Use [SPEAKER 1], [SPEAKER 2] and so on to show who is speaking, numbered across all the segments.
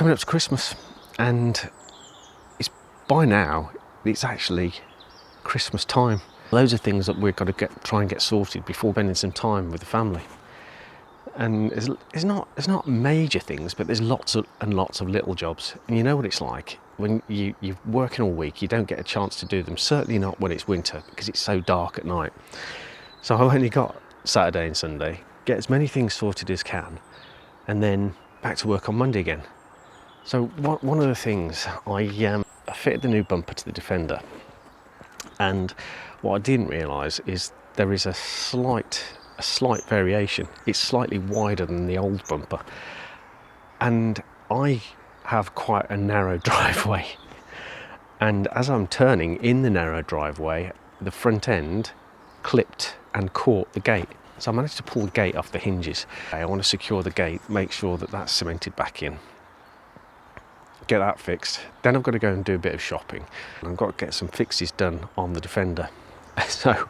[SPEAKER 1] coming up to Christmas, and by now it's actually Christmas time. Loads of things that we've got to try and get sorted before spending some time with the family. And it's not major things, but there's lots and lots of little jobs. And you know what it's like when you're working all week, you don't get a chance to do them. Certainly not when it's winter, because it's so dark at night. So I've only got Saturday and Sunday. Get as many things sorted as can, and then back to work on Monday again. So one of the things, I fitted the new bumper to the Defender, and what I didn't realise is there is a slight variation. It's slightly wider than the old bumper, and I have quite a narrow driveway, and as I'm turning in the narrow driveway, the front end clipped and caught the gate. So I managed to pull the gate off the hinges. I want to secure the gate, make sure that that's cemented back in, get that fixed. Then I've got to go and do a bit of shopping. I've got to get some fixes done on the Defender. So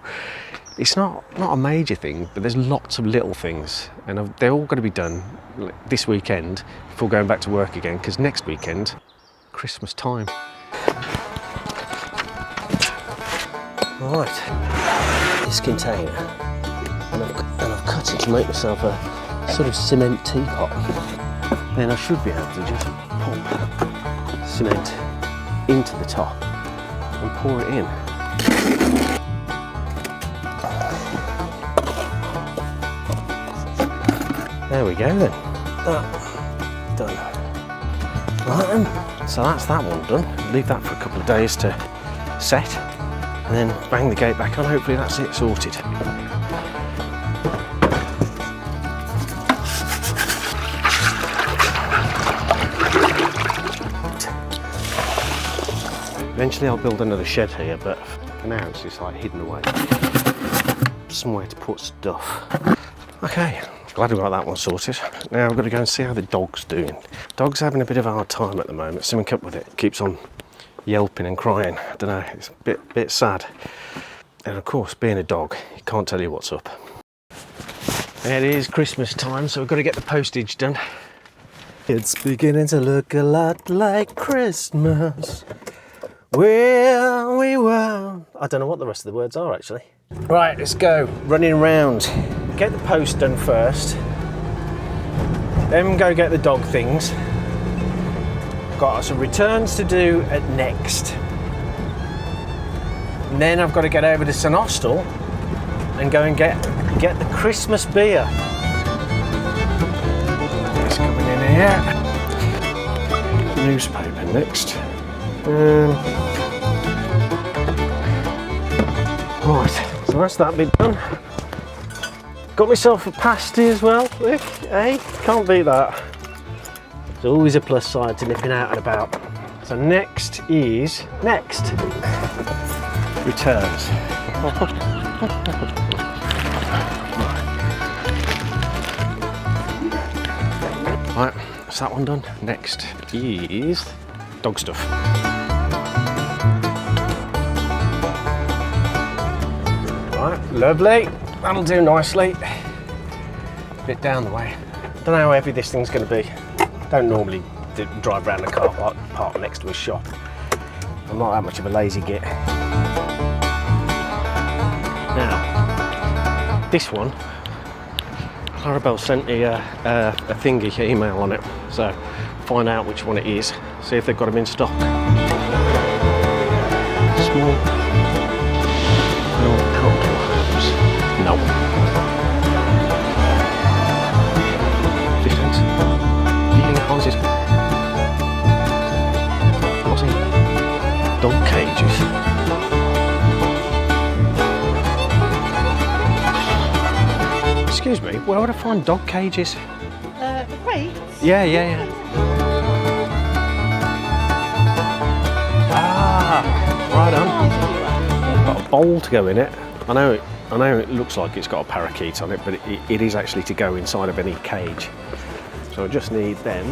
[SPEAKER 1] it's not a major thing, but there's lots of little things, and they're all got to be done this weekend before going back to work again, because next weekend, Christmas time. Right, this container, and I've cut it to make myself a sort of cement teapot. Then I should be able to just pop cement into the top and pour it in. There we go then. That done. Right then, so that's that one done. Leave that for a couple of days to set, and then bang the gate back on. Hopefully that's it sorted. Eventually I'll build another shed here, but for now it's just like hidden away. Somewhere to put stuff. Okay. Glad we got that one sorted. Now I've got to go and see how the dog's doing. Dog's having a bit of a hard time at the moment. Something up with it. Keeps on yelping and crying. I don't know, it's a bit sad. And of course, being a dog, he can't tell you what's up. It is Christmas time, so we've got to get the postage done. It's beginning to look a lot like Christmas. Where we were. I don't know what the rest of the words are actually. Right, let's go. Running around. Get the post done first, then go get the dog things. Got some returns to do at Next, and then I've got to get over to St Austell and go and get the Christmas beer. It's coming in here. Newspaper next. Right, so that's that bit done. Got myself a pasty as well, look, hey, can't beat that. There's always a plus side to nipping out and about. So next is, returns. Right, that's that one done. Next is dog stuff. Right, lovely. That'll do nicely. A bit down the way. Don't know how heavy this thing's going to be. Don't normally drive around the car park next to a shop. I'm not that much of a lazy git. Now, this one, Clarabelle sent me a thingy email on it, so find out which one it is. See if they've got them in stock. Small. No. 50 cents. Feeding houses. What's it? Dog cages. Excuse me, where would I find dog cages?
[SPEAKER 2] Crates?
[SPEAKER 1] Yeah. Ah, right on. Got a bowl to go in it. I know it looks like it's got a parakeet on it, but it is actually to go inside of any cage. So I just need them.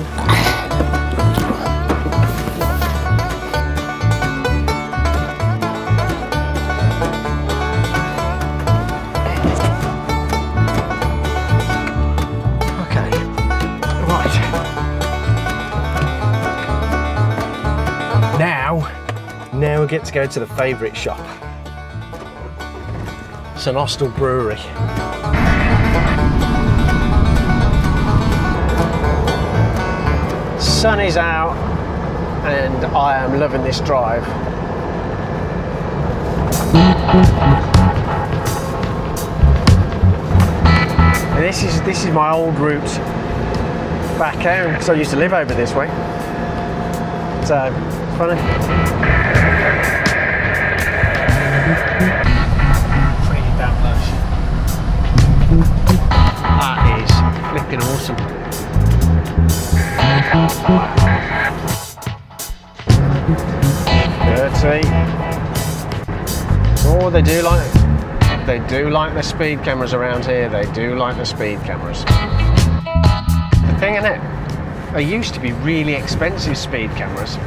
[SPEAKER 1] Okay, right. Now we get to go to the favourite shop. St Austell Brewery. Sun is out and I am loving this drive. And this is my old route back home because I used to live over this way. So it's funny. Pretty damn lush. That is flipping awesome. Dirty. Oh, they do like the speed cameras around here. They do like the speed cameras. The thing in it, they used to be really expensive speed cameras.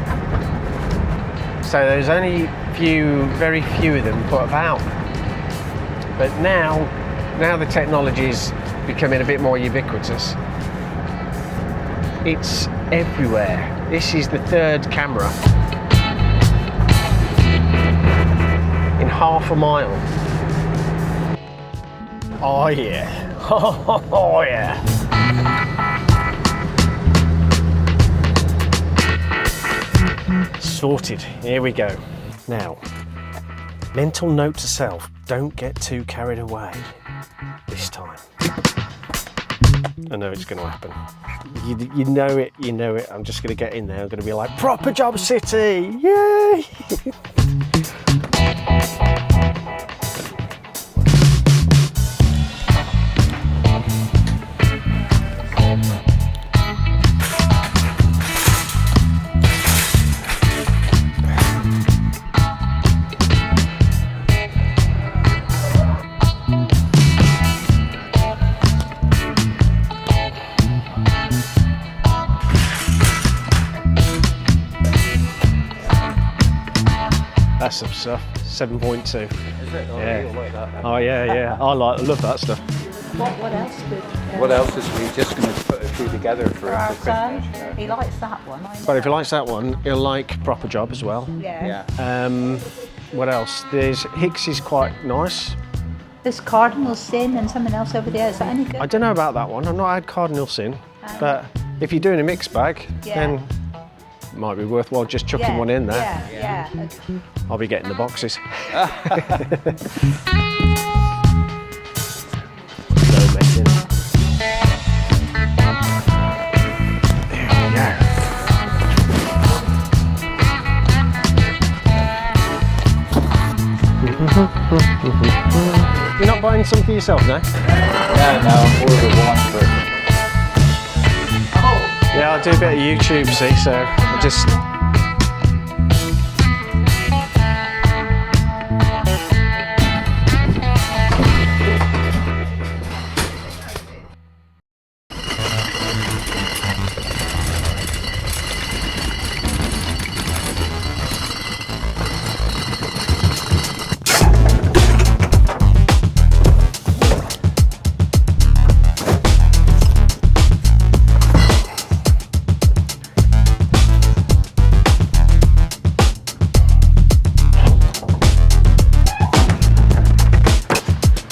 [SPEAKER 1] So there's only very few of them put about. But now the technology is becoming a bit more ubiquitous. It's everywhere. This is the third camera in half a mile. Oh yeah. Oh yeah. Sorted. Here we go. Now, mental note to self, don't get too carried away this time. I know it's going to happen. You know it, you know it. I'm just going to get in there. I'm going to be like, proper job city, yay! That's some stuff. 7.2.
[SPEAKER 2] Is it? Oh,
[SPEAKER 1] Yeah.
[SPEAKER 2] you like that, then.
[SPEAKER 1] Oh yeah. I love that stuff.
[SPEAKER 3] What else would
[SPEAKER 2] What else is we just going to put a few together for
[SPEAKER 3] our son?
[SPEAKER 2] Christmas?
[SPEAKER 3] He likes that one. I know.
[SPEAKER 1] But if he likes that one, he'll like Proper Job as well.
[SPEAKER 3] Yeah.
[SPEAKER 2] Yeah.
[SPEAKER 1] What else? There's Hicks is quite nice.
[SPEAKER 3] There's Cardinal Sin and something else over there. Is that any good?
[SPEAKER 1] I don't know about that one. I've not had Cardinal Sin, but if you're doing a mixed bag,
[SPEAKER 3] Yeah.
[SPEAKER 1] then it might be worthwhile just chucking one in there.
[SPEAKER 3] Yeah.
[SPEAKER 1] I'll be getting the boxes. No messing. There we go. You're not buying some for yourself now?
[SPEAKER 2] Yeah, no, more than one, but
[SPEAKER 1] Yeah, I do a bit of YouTube, see, so I just...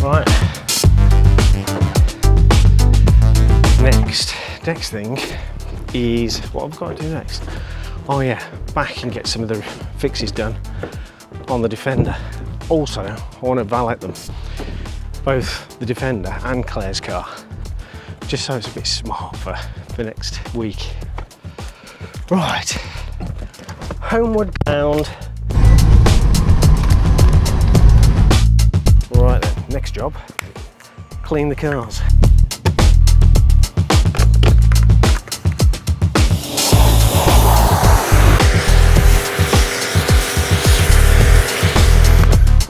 [SPEAKER 1] Right. Next thing is what I've got to do next. Oh yeah, back and get some of the fixes done on the Defender. Also, I want to valet them, both the Defender and Claire's car, just so it's a bit smart for next week. Right, homeward bound. Right then, next job, clean the cars.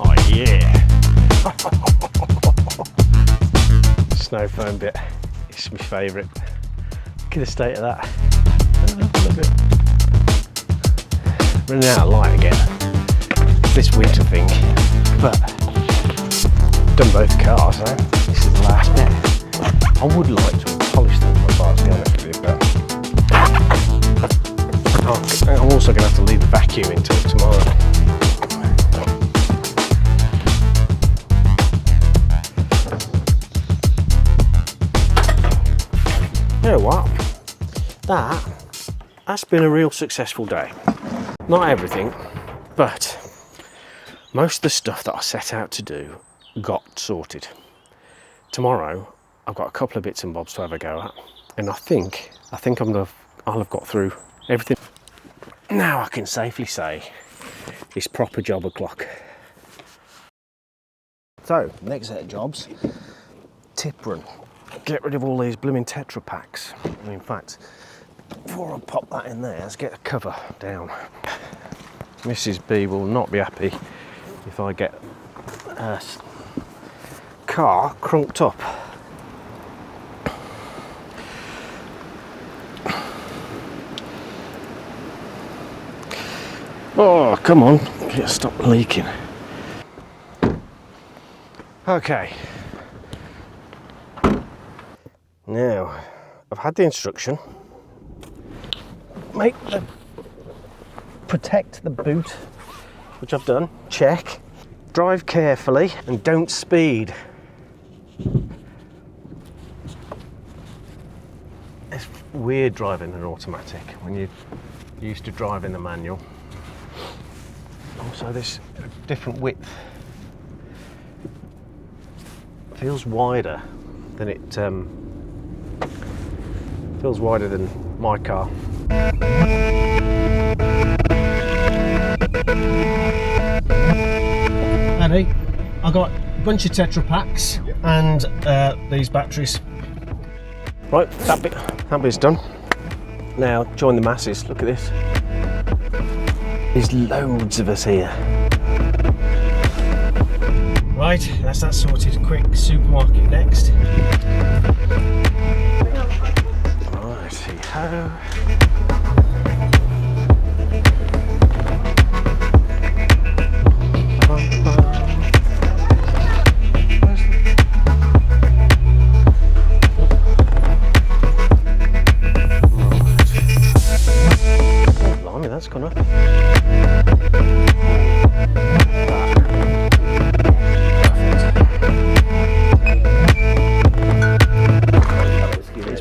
[SPEAKER 1] Oh yeah! Snow foam bit, it's my favourite. Look at the state of that. Love it. Running out of light again. This winter thing, but done both cars, so this is the last bit. I would like to polish them before I was going to do, but I'm also also going to have to leave the vacuum until tomorrow. You know what? That's been a real successful day. Not everything, but most of the stuff that I set out to do got sorted. Tomorrow, I've got a couple of bits and bobs to have a go at, and I think I'll have got through everything. Now I can safely say it's proper job o'clock. So, next set of jobs, tip run. Get rid of all these blooming Tetra packs. In fact, before I pop that in there, let's get the cover down. Mrs. B will not be happy if I get a car crunked up. Oh, come on, stop leaking. Okay. Now, I've had the instruction. Protect the boot, which I've done. Check. Drive carefully and don't speed. It's weird driving an automatic when you're used to driving the manual. Also, this different width feels wider than feels wider than my car. Andy, I got a bunch of Tetra packs and these batteries. Right, that bit's done. Now join the masses. Look at this. There's loads of us here. Right, that's that sorted. Quick supermarket next. Righty-ho. Oh, blimey, that's gone up.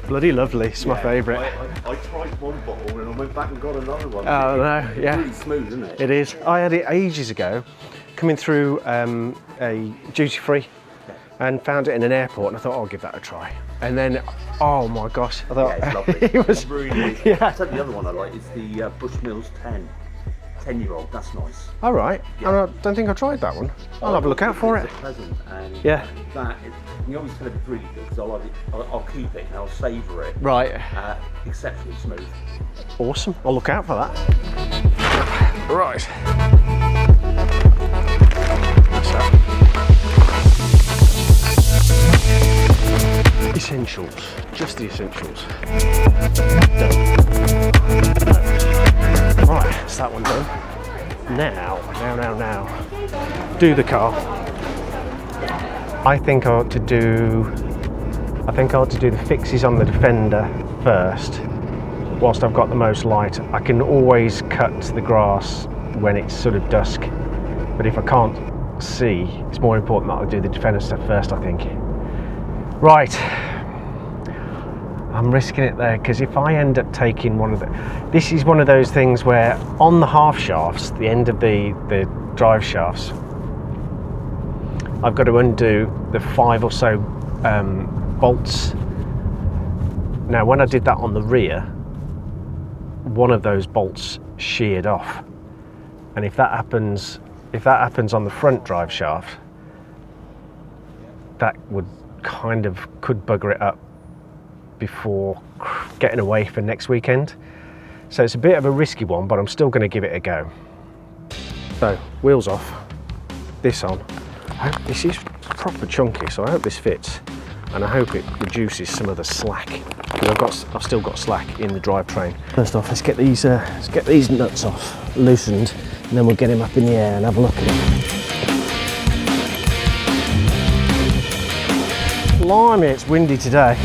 [SPEAKER 1] Bloody lovely, it's my favourite.
[SPEAKER 4] I tried one bottle and I went back and got another one.
[SPEAKER 1] Oh no, yeah.
[SPEAKER 4] It's really smooth, isn't it?
[SPEAKER 1] It is. I had it ages ago, coming through a duty-free and found it in an airport and I thought, I'll give that a try. And then, oh my gosh, I thought,
[SPEAKER 4] Yeah, it's lovely.
[SPEAKER 1] it was,
[SPEAKER 4] really.
[SPEAKER 1] yeah.
[SPEAKER 4] I'll tell you the other one I like is the Bushmills 10-year-old, that's nice.
[SPEAKER 1] All right,
[SPEAKER 4] Yeah.
[SPEAKER 1] I don't think I tried that one. I'll have a look out for it.
[SPEAKER 4] It's pleasant and
[SPEAKER 1] Yeah.
[SPEAKER 4] that is, you always tell if it's really good because I like it, I'll keep it and I'll savour it.
[SPEAKER 1] Right,
[SPEAKER 4] Exceptionally smooth.
[SPEAKER 1] awesome, I'll look out for that. Right. Essentials, just the essentials. Done. Right, that's that one done. Now. Do the car. I think I ought to do the fixes on the Defender first. Whilst I've got the most light, I can always cut the grass when it's sort of dusk. But if I can't see, it's more important that I do the Defender stuff first, I think. Right. I'm risking it there because if I end up taking this is one of those things where on the half shafts, the end of the drive shafts, I've got to undo the 5 or so bolts. Now, when I did that on the rear, one of those bolts sheared off, and if that happens on the front drive shaft, that would could bugger it up before getting away for next weekend. So it's a bit of a risky one, but I'm still going to give it a go. So, wheels off, this on. This is proper chunky, so I hope this fits, and I hope it reduces some of the slack, because I've still got slack in the drivetrain. First off, let's get these nuts off, loosened, and then we'll get him up in the air and have a look at him. Blimey, it's windy today.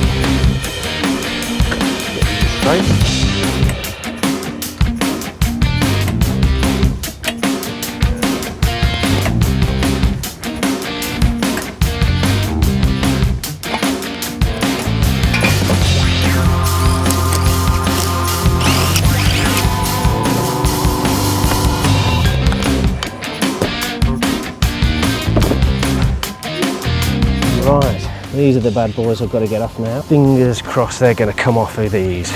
[SPEAKER 1] These are the bad boys I've got to get off now. Fingers crossed they're going to come off with these.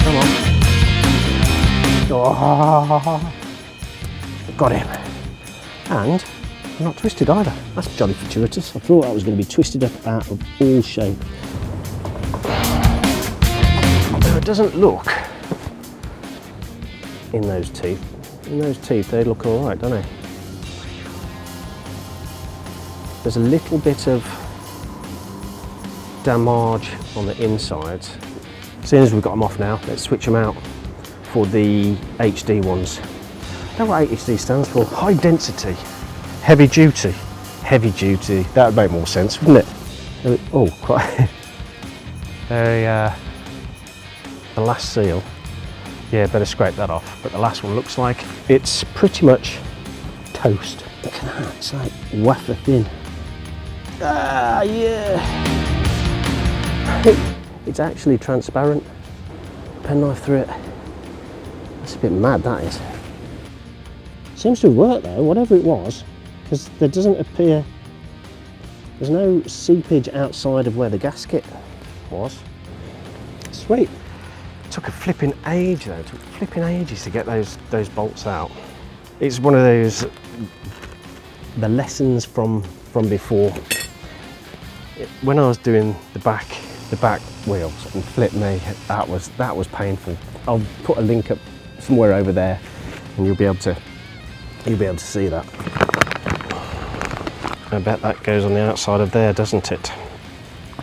[SPEAKER 1] Come on. Oh, got him. And not twisted either. That's jolly fortuitous. I thought that was going to be twisted up out of all shape. Now, it doesn't look in those teeth. In those teeth, they look all right, don't they? There's a little bit of damage on the insides. As soon as we've got them off now, let's switch them out for the HD ones. I don't know what HD stands for. High density, heavy duty. Heavy duty, that would make more sense, wouldn't it? Oh, quite. The last seal, yeah, better scrape that off. But the last one looks like it's pretty much toast. Look at that, it's like wafer thin. Ah, yeah. It's actually transparent. Penknife through it. That's a bit mad, that is. Seems to work though, whatever it was, because there doesn't appear, there's no seepage outside of where the gasket was. Sweet. It took a flipping age though, it took flipping ages to get those bolts out. It's one of those, the lessons from before. When I was doing the back wheels and flip me, that was painful. I'll put a link up somewhere over there and you'll be able to see that. I bet that goes on the outside of there, doesn't it?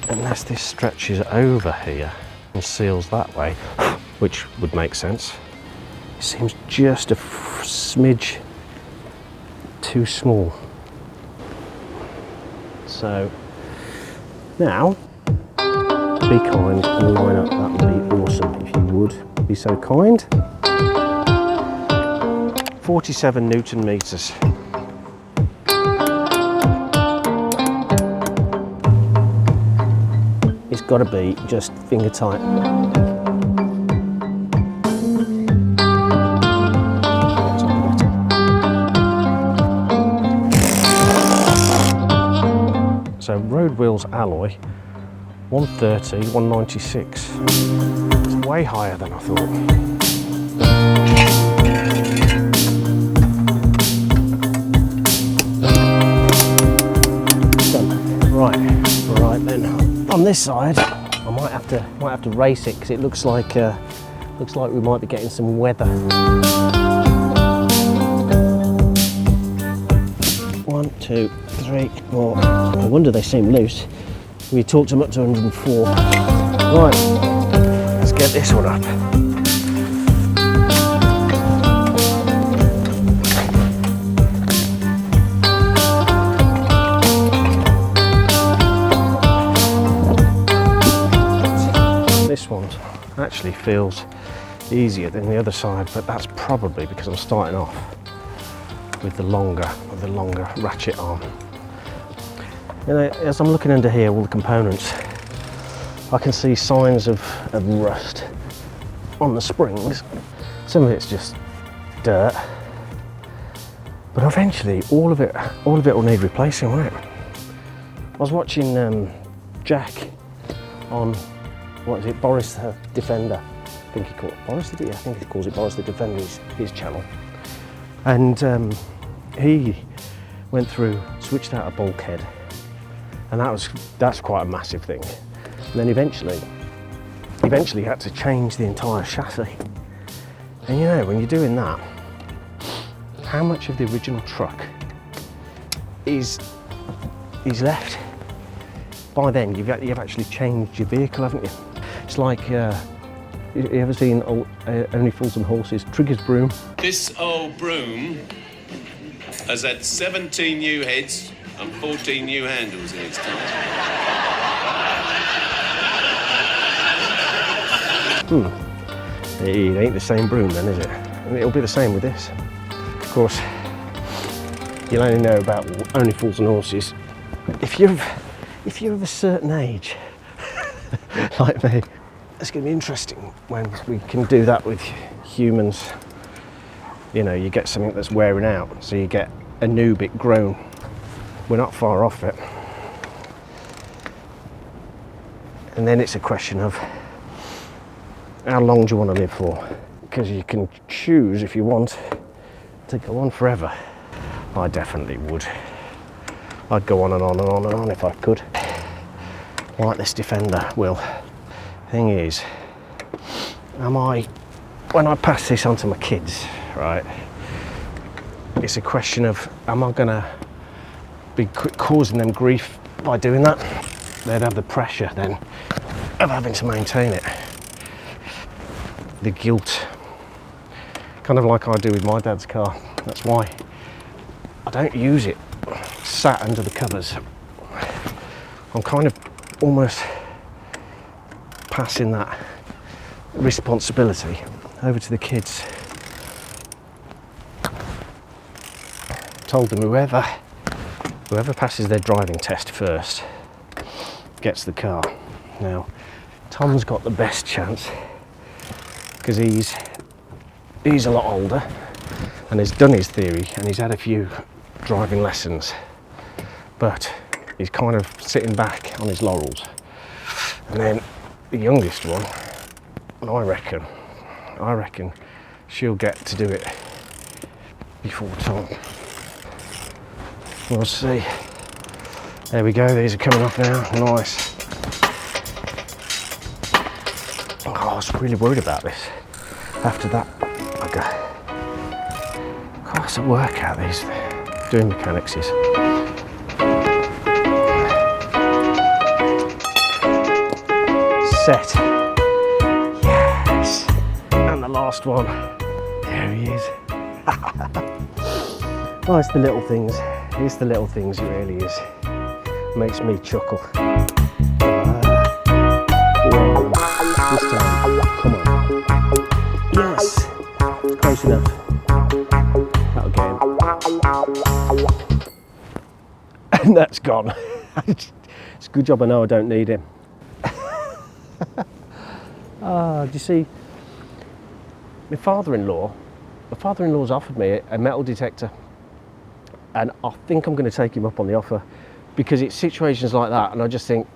[SPEAKER 1] Unless this stretches over here and seals that way, which would make sense. It seems just a smidge too small. So now, be kind and line up, that would be awesome if you would be so kind. 47 Newton meters. It's got to be just finger tight. So road wheels alloy, 130, 196. It's way higher than I thought. Right then. On this side, I might have to race it because it looks like we might be getting some weather. 1, 2, 3, 4. No wonder they seem loose. We talked them up to 104. Right, let's get this one up. This one actually feels easier than the other side, but that's probably because I'm starting off with the longer ratchet arm. You know, as I'm looking under here, all the components, I can see signs of rust on the springs. Some of it's just dirt, but eventually all of it will need replacing, won't it? I was watching Jack on, what is it, Boris the Defender, I think he called it Boris the, I think he calls it Boris the Defender, his channel. And he went through, switched out a bulkhead, and that's quite a massive thing. And then eventually had to change the entire chassis. And you know, when you're doing that, how much of the original truck is left? By then, you've actually changed your vehicle, haven't you? It's like, you ever seen Only Fools and Horses, Trigger's broom?
[SPEAKER 5] This old broom has had 17 new heads and 14 new handles in its time.
[SPEAKER 1] It ain't the same broom then, is it? And it'll be the same with this. Of course, you'll only know about Only Fools and Horses if you're of a certain age, like me. It's going to be interesting when we can do that with humans. you know, you get something that's wearing out, so you get a new bit grown. We're not far off it. And then it's a question of how long do you want to live for? Because you can choose, if you want, to go on forever. I definitely would. I'd go on and on and on and on if I could. Like this Defender will. Thing is, when I pass this on to my kids, right, it's a question of, am I gonna be causing them grief by doing that? They'd have the pressure then of having to maintain it. The guilt, kind of like I do with my dad's car. That's why I don't use it sat under the covers. I'm kind of almost passing that responsibility over to the kids. Told them whoever passes their driving test first gets the car. Now, Tom's got the best chance because he's a lot older and has done his theory and he's had a few driving lessons, but he's kind of sitting back on his laurels. And then the youngest one, and I reckon she'll get to do it before Tom. We'll see. There we go, these are coming off now, nice. Oh, I was really worried about this after that. God, it's a workout, these doing mechanics is. Set. Yes. And the last one. There he is. Oh, it's the little things. It's the little things, it really is. Makes me chuckle. This time, come on. Yes. Close enough. That'll get him. And that's gone. It's a good job I know I don't need him. Do you see, my father-in-law's offered me a metal detector, and I think I'm going to take him up on the offer, because it's situations like that and I just think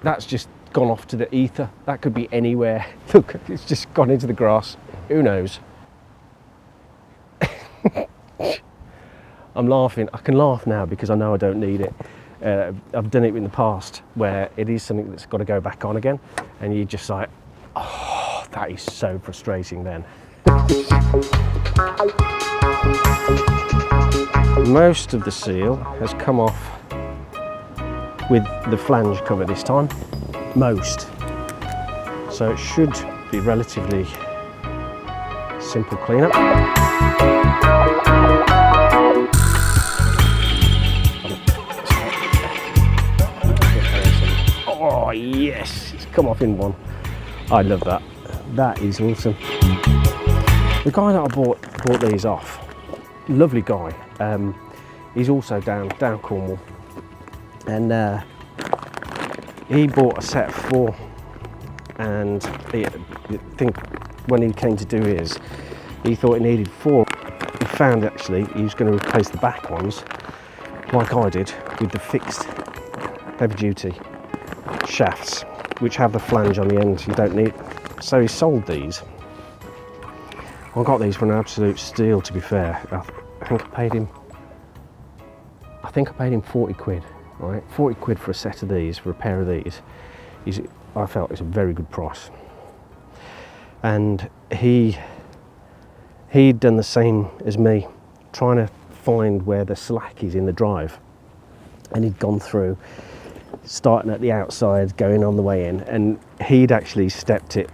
[SPEAKER 1] that's just gone off to the ether. That could be anywhere. Look, it's just gone into the grass. Who knows? I'm laughing. I can laugh now because I know I don't need it. I've done it in the past where it is something that's got to go back on again, and you're just like, oh, that is so frustrating then. Most of the seal has come off with the flange cover this time. Most. So it should be relatively simple cleanup. Oh yes, it's come off in one. I love that. That is awesome. The guy that I bought these off, lovely guy. He's also down Cornwall, and he bought a set of 4. And I think when he came to do his, he thought he needed 4. He found actually he was going to replace the back ones, like I did, with the fixed heavy duty shafts, which have the flange on the end. You don't need. So he sold these. I got these for an absolute steal, to be fair. I think I paid him 40 quid, right? 40 quid for a set of these, for a pair of these. I felt it's a very good price. And he'd done the same as me, trying to find where the slack is in the drive. And he'd gone through, starting at the outside, going on the way in, and he'd actually stepped it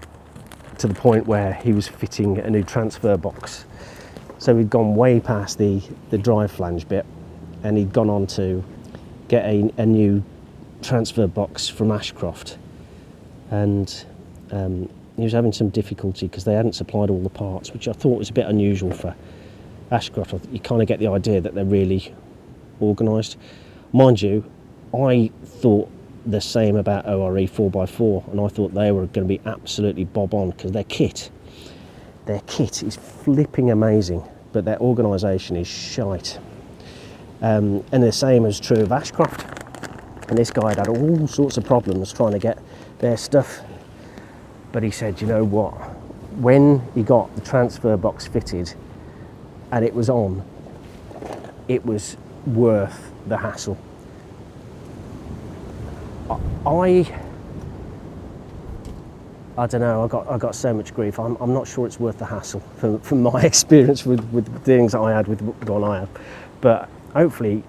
[SPEAKER 1] to the point where he was fitting a new transfer box. So he'd gone way past the drive flange bit, and he'd gone on to get a new transfer box from Ashcroft, and he was having some difficulty because they hadn't supplied all the parts, which I thought was a bit unusual for Ashcroft. You kind of get the idea that they're really organised. Mind you, I thought the same about ORE 4x4, and I thought they were going to be absolutely bob on, because their kit Their kit is flipping amazing, but their organisation is shite. And the same is true of Ashcroft. And this guy had all sorts of problems trying to get their stuff. But he said, you know what? When he got the transfer box fitted and it was on, it was worth the hassle. I don't know, I got so much grief. I'm not sure it's worth the hassle from my experience with the things that I had with the one I had. But hopefully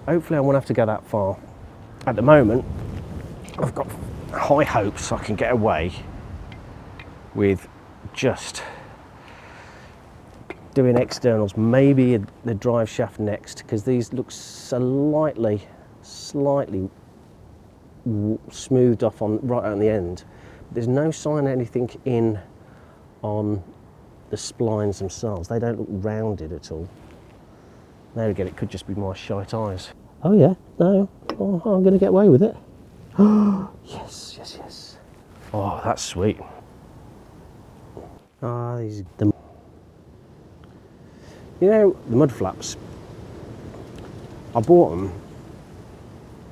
[SPEAKER 1] I won't have to go that far. At the moment, I've got high hopes I can get away with just doing externals, maybe the drive shaft next, because these look slightly smoothed off right on the end. There's no sign of anything in on the splines themselves. They don't look rounded at all. There again, it could just be my shite eyes. Oh yeah, no, oh, I'm going to get away with it. Yes, yes, yes. Oh, that's sweet. Ah, these the. You know, the mud flaps. I bought them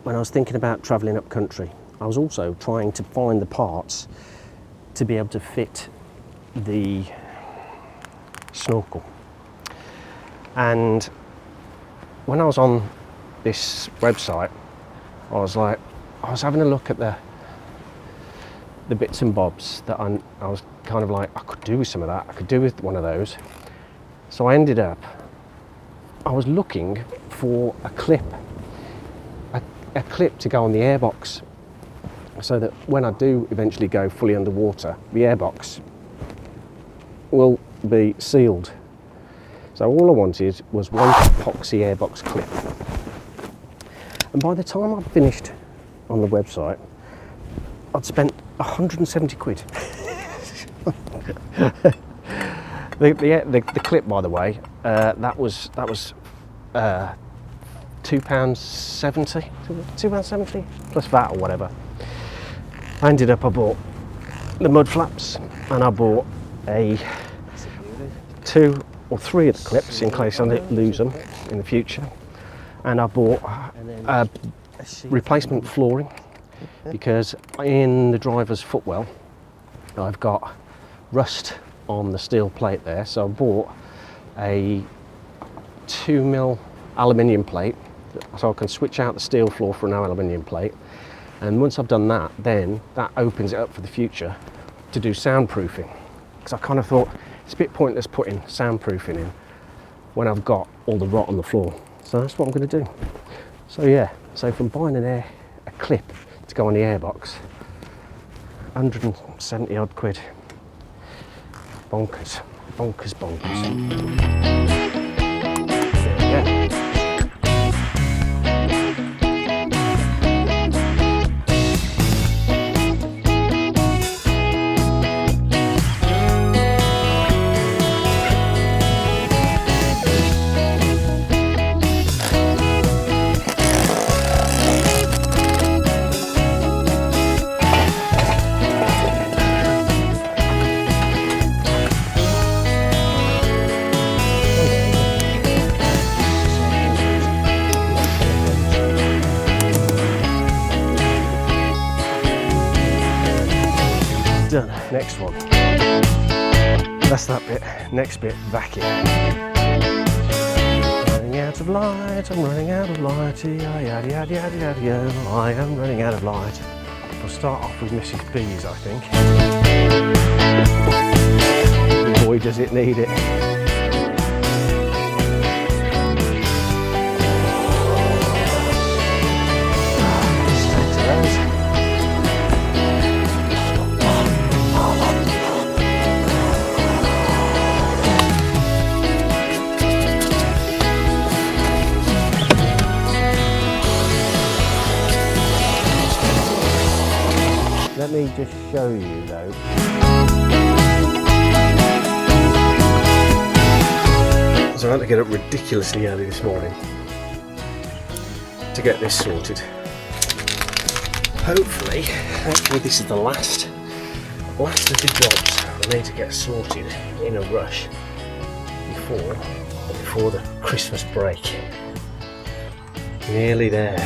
[SPEAKER 1] when I was thinking about travelling up country. I was also trying to find the parts to be able to fit the snorkel. And when I was on this website, I was having a look at the bits and bobs that I was kind of like, I could do with some of that, I could do with one of those. So I ended up, I was looking for a clip to go on the airbox, so that when I do eventually go fully underwater, the airbox will be sealed. So all I wanted was one epoxy airbox clip. And by the time I'd finished on the website, I'd spent 170 quid. The clip, by the way, that was £2.70, £2.70 plus VAT or whatever. I bought the mud flaps, and I bought a 2 or 3 of the clips in case I lose them in the future. And I bought a replacement flooring, because in the driver's footwell I've got rust on the steel plate there, so I bought a 2mm aluminium plate so I can switch out the steel floor for an aluminium plate. And once I've done that, then that opens it up for the future to do soundproofing, because I kind of thought it's a bit pointless putting soundproofing in when I've got all the rot on the floor. So that's what I'm going to do. So yeah, so from buying a clip to go on the airbox, 170 odd quid. Bonkers, bonkers, bonkers. There we go. Done. Next one. That's that bit. Next bit, vacuum. Running out of light, I'm running out of light. Yada yada yada yada yada. I am running out of light. We'll start off with Mrs. B's, I think. Boy, does it need it. Let me just show you though. So I had to get up ridiculously early this morning to get this sorted. Hopefully this is the last of the jobs. I need to get sorted in a rush before the Christmas break. Nearly there.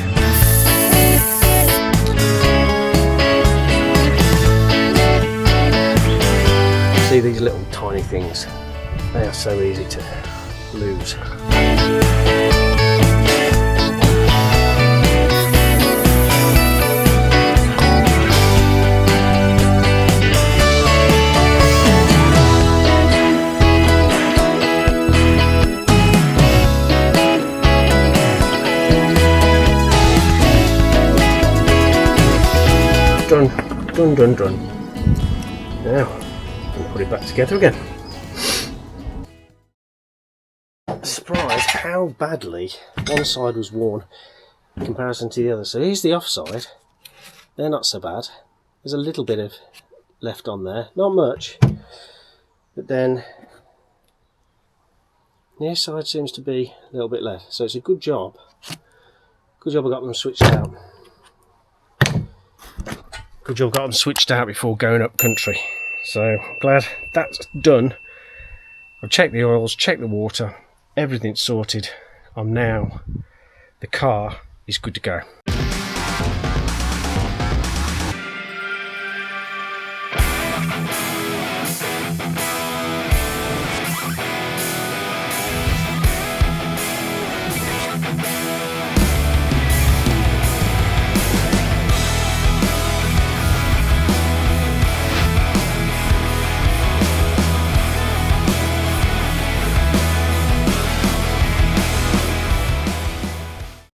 [SPEAKER 1] See these little tiny things, they are so easy to lose. Done. Now, I'll put it back together again. Surprised how badly one side was worn in comparison to the other. So here's the offside. They're not so bad. There's a little bit of left on there, not much. But then the side seems to be a little bit left. So it's a good job. Good job I got them switched out. Good job got them switched out before going up country. So glad that's done. I've checked the oils, checked the water, everything's sorted. The car is good to go.